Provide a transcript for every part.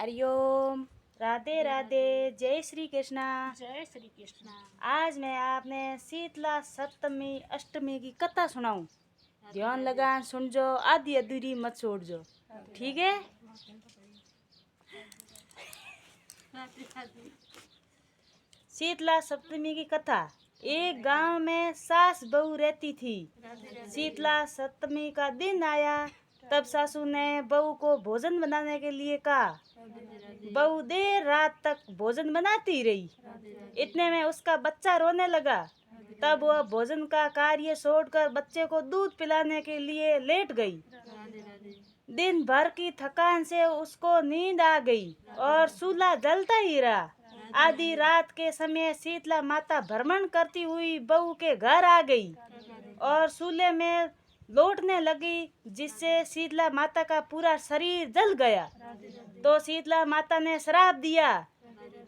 हरिओम। राधे राधे। जय श्री कृष्णा। जय श्री कृष्णा। आज मैं आपने शीतला सप्तमी अष्टमी की कथा सुनाऊं। ध्यान लगा सुन जो, आधी अधूरी मत छोड़ जो, ठीक है। शीतला सप्तमी की कथा। एक गांव में सास बहू रहती थी। शीतला सप्तमी का दिन आया तब सासू ने बहू को भोजन बनाने के लिए कहा। बहू देर रात तक भोजन बनाती रही। इतने में उसका बच्चा रोने लगा। तब वह भोजन का कार्य छोड़कर बच्चे को दूध पिलाने के लिए लेट गई। दिन भर की थकान से उसको नींद आ गई और चूल्हा जलता ही रहा। आधी रात के समय शीतला माता भ्रमण करती हुई बहू के घर आ गई और चूल्हे में लौटने लगी, जिससे शीतला माता का पूरा शरीर जल गया। तो शीतला माता ने श्राप दिया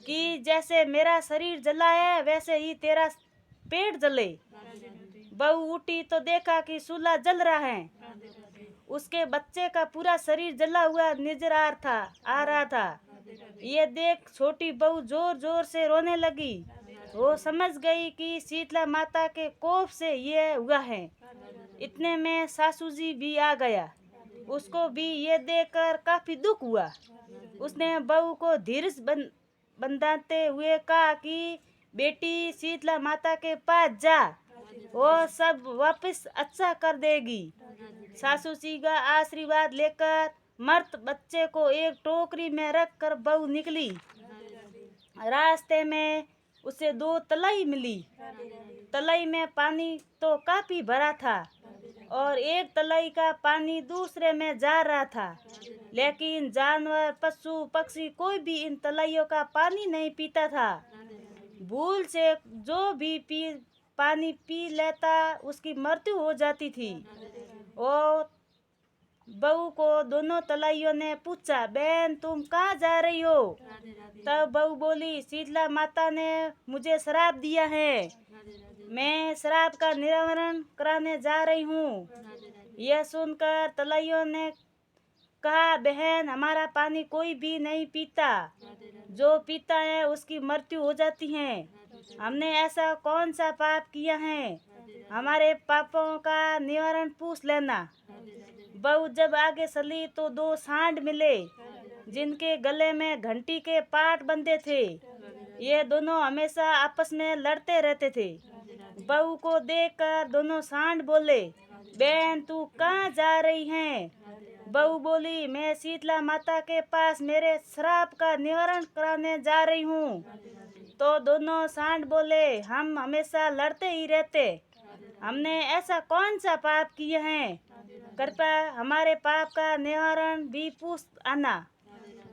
कि जैसे मेरा शरीर जला है वैसे ही तेरा पेट जले। बहू उठी तो देखा कि चूल्हा जल रहा है। उसके बच्चे का पूरा शरीर जला हुआ नजर आ रहा था। ये देख छोटी बहू जोर जोर से रोने लगी। वो समझ गई कि शीतला माता के कोप से ये हुआ है। इतने में सासू जी भी आ गया। उसको भी ये देखकर काफी दुख हुआ। उसने बहू को धीरज बंधाते हुए कहा कि बेटी, शीतला माता के पास जा, वो सब वापस अच्छा कर देगी। सासू जी का आशीर्वाद लेकर मर्द बच्चे को एक टोकरी में रखकर बहू निकली। रास्ते में उसे 2 तलाई मिली। तलाई में पानी तो काफी भरा था और एक तलाई का पानी दूसरे में जा रहा था, लेकिन जानवर, पशु पक्षी कोई भी इन तलाइयों का पानी नहीं पीता था। भूल से जो भी पानी पी लेता उसकी मृत्यु हो जाती थी। और बहू को दोनों तलाइयों ने पूछा, बहन तुम कहाँ जा रही हो? तब बहू बोली, शीतला माता ने मुझे श्राप दिया है, मैं श्राप का निवारण कराने जा रही हूँ। यह सुनकर तलाइयों ने कहा, बहन हमारा पानी कोई भी नहीं पीता, जो पीता है उसकी मृत्यु हो जाती है। हमने ऐसा कौन सा पाप किया है? हमारे पापों का निवारण पूछ लेना। बहू जब आगे चली तो 2 सांड मिले, जिनके गले में घंटी के पाट बंधे थे। ये दोनों हमेशा आपस में लड़ते रहते थे। बहू को देखकर दोनों सांड बोले, बहन तू कहाँ जा रही है? बहू बोली, मैं शीतला माता के पास मेरे श्राप का निवारण कराने जा रही हूँ। तो दोनों सांड बोले, हम हमेशा लड़ते ही रहते, हमने ऐसा कौन सा पाप किया है? कृपया हमारे पाप का निवारण भी पूछ आना।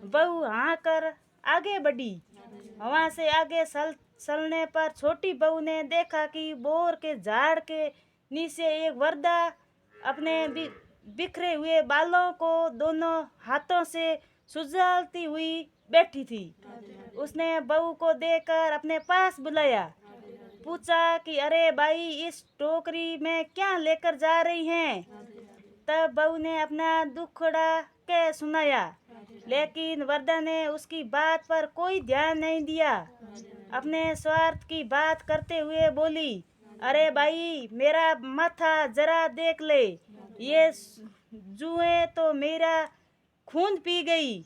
बहू हाँ कर आगे बढ़ी। वहाँ से आगे चलने पर छोटी बहू ने देखा कि बोर के झाड़ के नीचे एक वृद्धा अपने बिखरे हुए बालों को दोनों हाथों से सुलझाती हुई बैठी थी। उसने बहू को देखकर अपने पास बुलाया, पूछा कि अरे भाई, इस टोकरी में क्या लेकर जा रही हैं? तब बहू ने अपना दुखड़ा कह सुनाया, लेकिन वृद्धा ने उसकी बात पर कोई ध्यान नहीं दिया। अपने स्वार्थ की बात करते हुए बोली, अरे भाई, मेरा माथा जरा देख ले, ये जुएं तो मेरा खून पी गई।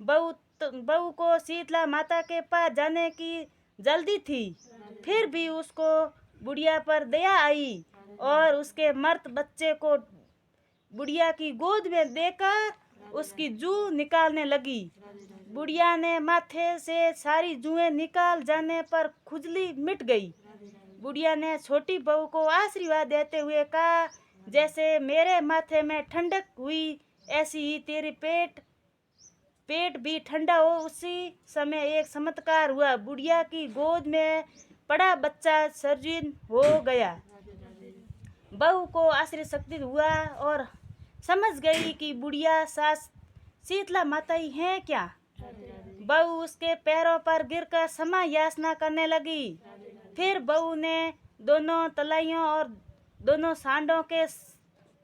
बहू को शीतला माता के पास जाने की जल्दी थी, फिर भी उसको बुढ़िया पर दया आई और उसके मर्द बच्चे को बुढ़िया की गोद में देकर उसकी जूं निकालने लगी। बुढ़िया ने माथे से सारी जुएं निकाल जाने पर खुजली मिट गई। बुढ़िया ने छोटी बहू को आशीर्वाद देते हुए कहा, जैसे मेरे माथे में ठंडक हुई ऐसी ही तेरी पेट भी ठंडा हो। उसी समय एक चमत्कार हुआ, बुढ़िया की गोद में पड़ा बच्चा सर्जीन हो गया। बहू को आश्चर्य शक्ति हुआ और समझ गई कि बुढ़िया सास शीतला माता ही है क्या। बहू उसके पैरों पर गिरकर क्षमा याचना करने लगी। फिर बहू ने दोनों तलाइयों और दोनों सांडों के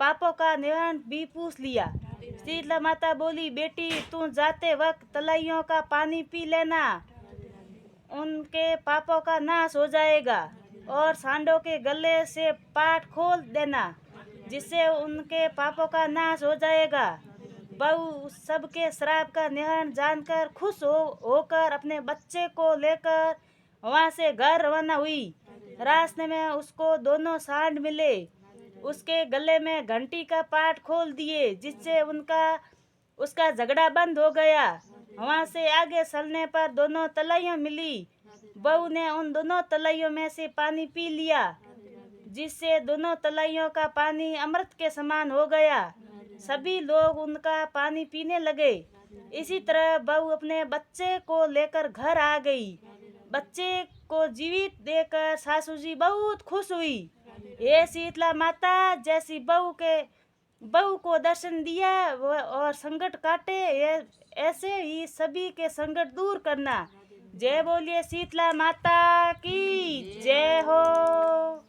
पापों का निवारण भी पूछ लिया। शीतला माता बोली, बेटी तू जाते वक्त तलाइयों का पानी पी लेना, उनके पापों का नाश हो जाएगा। और सांडों के गले से पाट खोल देना, जिससे उनके पापों का नाश हो जाएगा। बहू सबके श्राप का निहरण जानकर खुश होकर अपने बच्चे को लेकर वहां से घर रवाना हुई। रास्ते में उसको दोनों सांड मिले, उसके गले में घंटी का पाट खोल दिए, जिससे उसका झगड़ा बंद हो गया। वहां से आगे चलने पर दोनों तलाइयां मिली। बहू ने उन दोनों तलाइयों में से पानी पी लिया, जिससे दोनों तलाइयों का पानी अमृत के समान हो गया। सभी लोग उनका पानी पीने लगे। इसी तरह बहू अपने बच्चे को लेकर घर आ गई। बच्चे को जीवित देखकर सासू जी बहुत खुश हुई। हे शीतला माता, जैसी बहू को दर्शन दिया और संकट काटे, ऐसे ही सभी के संकट दूर करना। जय बोलिए शीतला माता की जय हो।